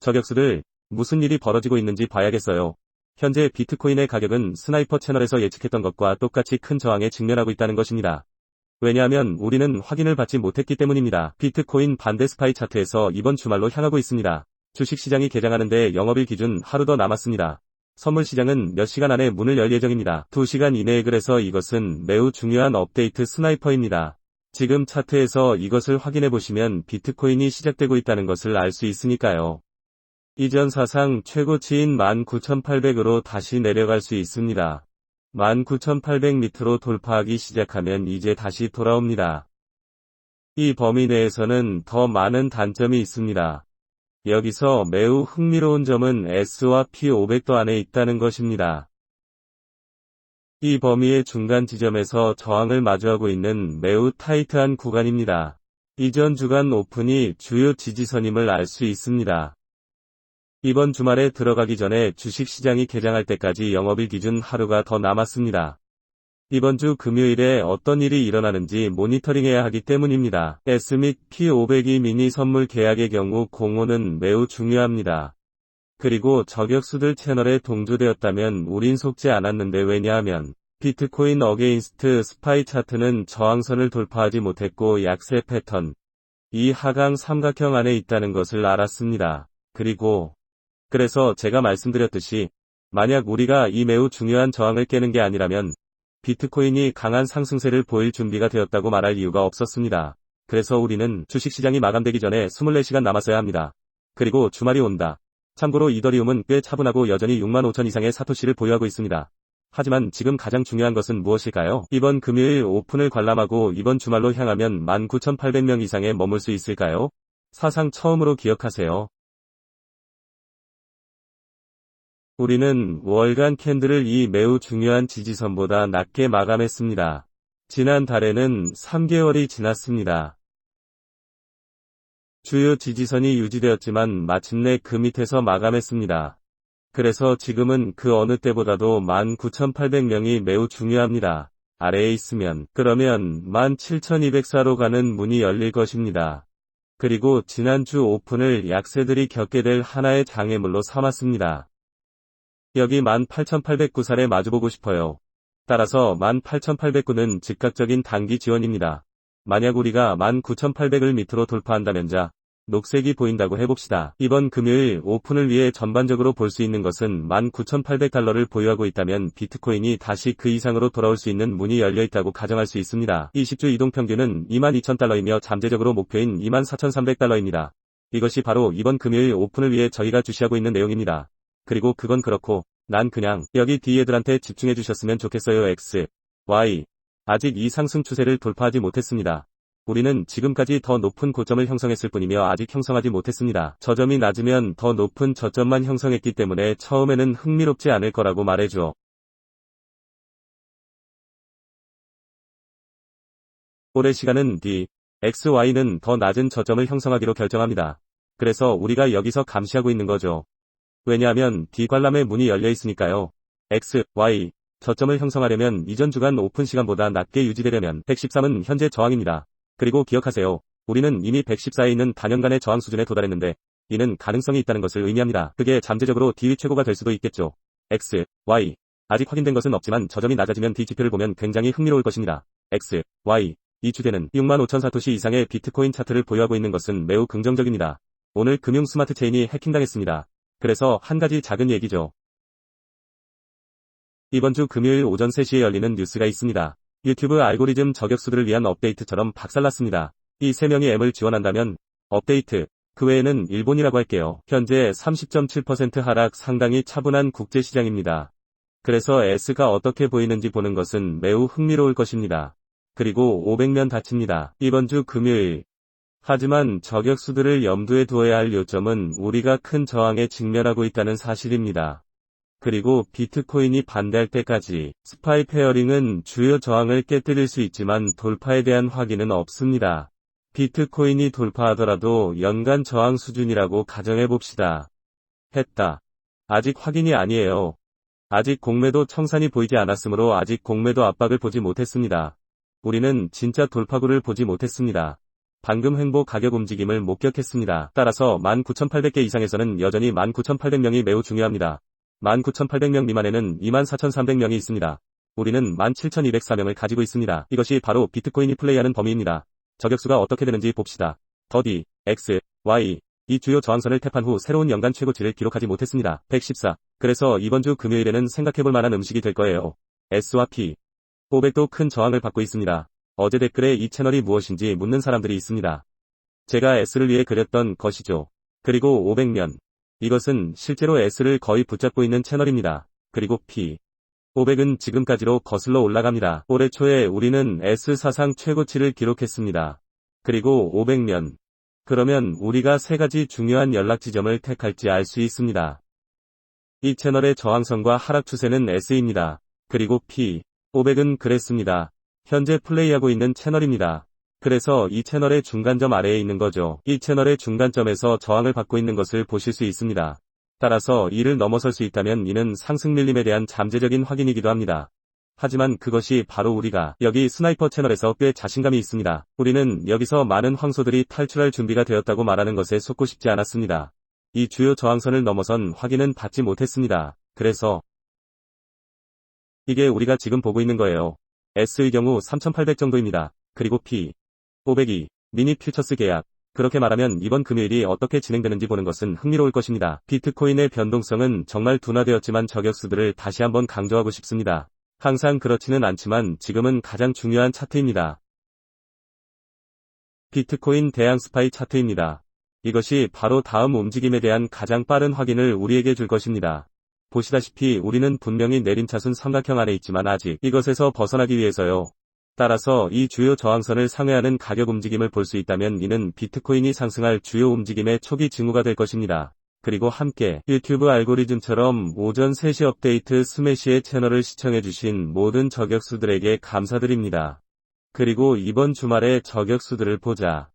저격수들, 무슨 일이 벌어지고 있는지 봐야겠어요. 현재 비트코인의 가격은 스나이퍼 채널에서 예측했던 것과 똑같이 큰 저항에 직면하고 있다는 것입니다. 왜냐하면 우리는 확인을 받지 못했기 때문입니다. 비트코인 반대 스파이 차트에서 이번 주말로 향하고 있습니다. 주식시장이 개장하는데 영업일 기준 하루 더 남았습니다. 선물시장은 몇 시간 안에 문을 열 예정입니다. 2시간 이내에. 그래서 이것은 매우 중요한 업데이트 스나이퍼입니다. 지금 차트에서 이것을 확인해보시면 비트코인이 시작되고 있다는 것을 알 수 있으니까요. 이전 사상 최고치인 19,800으로 다시 내려갈 수 있습니다. 19,800 밑으로 돌파하기 시작하면 이제 다시 돌아옵니다. 이 범위 내에서는 더 많은 단점이 있습니다. 여기서 매우 흥미로운 점은 S와 P500도 안에 있다는 것입니다. 이 범위의 중간 지점에서 저항을 마주하고 있는 매우 타이트한 구간입니다. 이전 주간 오픈이 주요 지지선임을 알 수 있습니다. 이번 주말에 들어가기 전에 주식시장이 개장할 때까지 영업일 기준 하루가 더 남았습니다. 이번 주 금요일에 어떤 일이 일어나는지 모니터링해야 하기 때문입니다. S 및 P500이 미니 선물 계약의 경우 공호는 매우 중요합니다. 그리고 저격수들 채널에 동조되었다면 우린 속지 않았는데 왜냐하면 비트코인 어게인스트 스파이 차트는 저항선을 돌파하지 못했고 약세 패턴, 이 하강 삼각형 안에 있다는 것을 알았습니다. 그래서 제가 말씀드렸듯이 만약 우리가 이 매우 중요한 저항을 깨는 게 아니라면 비트코인이 강한 상승세를 보일 준비가 되었다고 말할 이유가 없었습니다. 그래서 우리는 주식시장이 마감되기 전에 24시간 남았어야 합니다. 그리고 주말이 온다. 참고로 이더리움은 꽤 차분하고 여전히 65,000 이상의 사토시를 보유하고 있습니다. 하지만 지금 가장 중요한 것은 무엇일까요? 이번 금요일 오픈을 관람하고 이번 주말로 향하면 19,800명 이상에 머물 수 있을까요? 사상 처음으로 기억하세요. 우리는 월간 캔들을 이 매우 중요한 지지선보다 낮게 마감했습니다. 지난 달에는 3개월이 지났습니다. 주요 지지선이 유지되었지만 마침내 그 밑에서 마감했습니다. 그래서 지금은 그 어느 때보다도 19,800명이 매우 중요합니다. 아래에 있으면 그러면 17,204로 가는 문이 열릴 것입니다. 그리고 지난주 오픈을 약세들이 겪게 될 하나의 장애물로 삼았습니다. 여기 18,809살에 마주보고 싶어요. 따라서 18,809는 즉각적인 단기 지원입니다. 만약 우리가 19,800을 밑으로 돌파한다면 녹색이 보인다고 해봅시다. 이번 금요일 오픈을 위해 전반적으로 볼 수 있는 것은 19,800달러를 보유하고 있다면 비트코인이 다시 그 이상으로 돌아올 수 있는 문이 열려있다고 가정할 수 있습니다. 20주 이동평균은 22,000달러이며 잠재적으로 목표인 24,300달러입니다. 이것이 바로 이번 금요일 오픈을 위해 저희가 주시하고 있는 내용입니다. 그리고 그건 그렇고 난 그냥 여기 D애들한테 집중해 주셨으면 좋겠어요. X, Y. 아직 이 상승 추세를 돌파하지 못했습니다. 우리는 지금까지 더 높은 고점을 형성했을 뿐이며 아직 형성하지 못했습니다. 저점이 낮으면 더 높은 저점만 형성했기 때문에 처음에는 흥미롭지 않을 거라고 말해줘. 올해 시간은 D, X, Y는 더 낮은 저점을 형성하기로 결정합니다. 그래서 우리가 여기서 감시하고 있는 거죠. 왜냐하면 D 관람의 문이 열려 있으니까요. X, Y. 저점을 형성하려면 이전 주간 오픈 시간보다 낮게 유지되려면 113은 현재 저항입니다. 그리고 기억하세요. 우리는 이미 114에 있는 단연간의 저항 수준에 도달했는데 이는 가능성이 있다는 것을 의미합니다. 그게 잠재적으로 D 최고가 될 수도 있겠죠. X, Y. 아직 확인된 것은 없지만 저점이 낮아지면 D 지표를 보면 굉장히 흥미로울 것입니다. X, Y. 이 주제는 65,000 사토시 이상의 비트코인 차트를 보유하고 있는 것은 매우 긍정적입니다. 오늘 금융 스마트 체인이 해킹당했습니다. 그래서 한 가지 작은 얘기죠. 이번 주 금요일 오전 3시에 열리는 뉴스가 있습니다. 유튜브 알고리즘 저격수들을 위한 업데이트처럼 박살났습니다. 이 3명이 M을 지원한다면 업데이트, 그 외에는 일본이라고 할게요. 현재 30.7% 하락, 상당히 차분한 국제시장입니다. 그래서 S가 어떻게 보이는지 보는 것은 매우 흥미로울 것입니다. 그리고 500면 다칩니다. 이번 주 금요일. 하지만 저격수들을 염두에 두어야 할 요점은 우리가 큰 저항에 직면하고 있다는 사실입니다. 그리고 비트코인이 반대할 때까지 스파이 페어링은 주요 저항을 깨뜨릴 수 있지만 돌파에 대한 확인은 없습니다. 비트코인이 돌파하더라도 연간 저항 수준이라고 가정해봅시다. 했다. 아직 확인이 아니에요. 아직 공매도 청산이 보이지 않았으므로 아직 공매도 압박을 보지 못했습니다. 우리는 진짜 돌파구를 보지 못했습니다. 방금 횡보 가격 움직임을 목격했습니다. 따라서 19,800개 이상에서는 여전히 19,800명이 매우 중요합니다. 19,800명 미만에는 24,300명이 있습니다. 우리는 17,204명을 가지고 있습니다. 이것이 바로 비트코인이 플레이하는 범위입니다. 저격수가 어떻게 되는지 봅시다. 더디, X, Y. 이 주요 저항선을 탭한 후 새로운 연간 최고치를 기록하지 못했습니다. 114. 그래서 이번 주 금요일에는 생각해볼 만한 음식이 될 거예요. S와 P. 500도 큰 저항을 받고 있습니다. 어제 댓글에 이 채널이 무엇인지 묻는 사람들이 있습니다. 제가 S를 위해 그렸던 것이죠. 그리고 500면. 이것은 실제로 S를 거의 붙잡고 있는 채널입니다. 그리고 P. 500은 지금까지로 거슬러 올라갑니다. 올해 초에 우리는 S 사상 최고치를 기록했습니다. 그리고 500면. 그러면 우리가 세 가지 중요한 연락 지점을 택할지 알 수 있습니다. 이 채널의 저항선과 하락 추세는 S입니다. 그리고 P. 500은 그랬습니다. 현재 플레이하고 있는 채널입니다. 그래서 이 채널의 중간점 아래에 있는 거죠. 이 채널의 중간점에서 저항을 받고 있는 것을 보실 수 있습니다. 따라서 이를 넘어설 수 있다면 이는 상승 밀림에 대한 잠재적인 확인이기도 합니다. 하지만 그것이 바로 우리가 여기 스나이퍼 채널에서 꽤 자신감이 있습니다. 우리는 여기서 많은 황소들이 탈출할 준비가 되었다고 말하는 것에 속고 싶지 않았습니다. 이 주요 저항선을 넘어선 확인은 받지 못했습니다. 그래서 이게 우리가 지금 보고 있는 거예요. S의 경우 3,800 정도입니다. 그리고 P. 500이 미니 퓨처스 계약. 그렇게 말하면 이번 금요일이 어떻게 진행되는지 보는 것은 흥미로울 것입니다. 비트코인의 변동성은 정말 둔화되었지만 저격수들을 다시 한번 강조하고 싶습니다. 항상 그렇지는 않지만 지금은 가장 중요한 차트입니다. 비트코인 대양 스파이 차트입니다. 이것이 바로 다음 움직임에 대한 가장 빠른 확인을 우리에게 줄 것입니다. 보시다시피 우리는 분명히 내림차순 삼각형 안에 있지만 아직 이것에서 벗어나기 위해서요. 따라서 이 주요 저항선을 상회하는 가격 움직임을 볼 수 있다면 이는 비트코인이 상승할 주요 움직임의 초기 징후가 될 것입니다. 그리고 함께 유튜브 알고리즘처럼 오전 3시 업데이트 스매시의 채널을 시청해주신 모든 저격수들에게 감사드립니다. 그리고 이번 주말에 저격수들을 보자.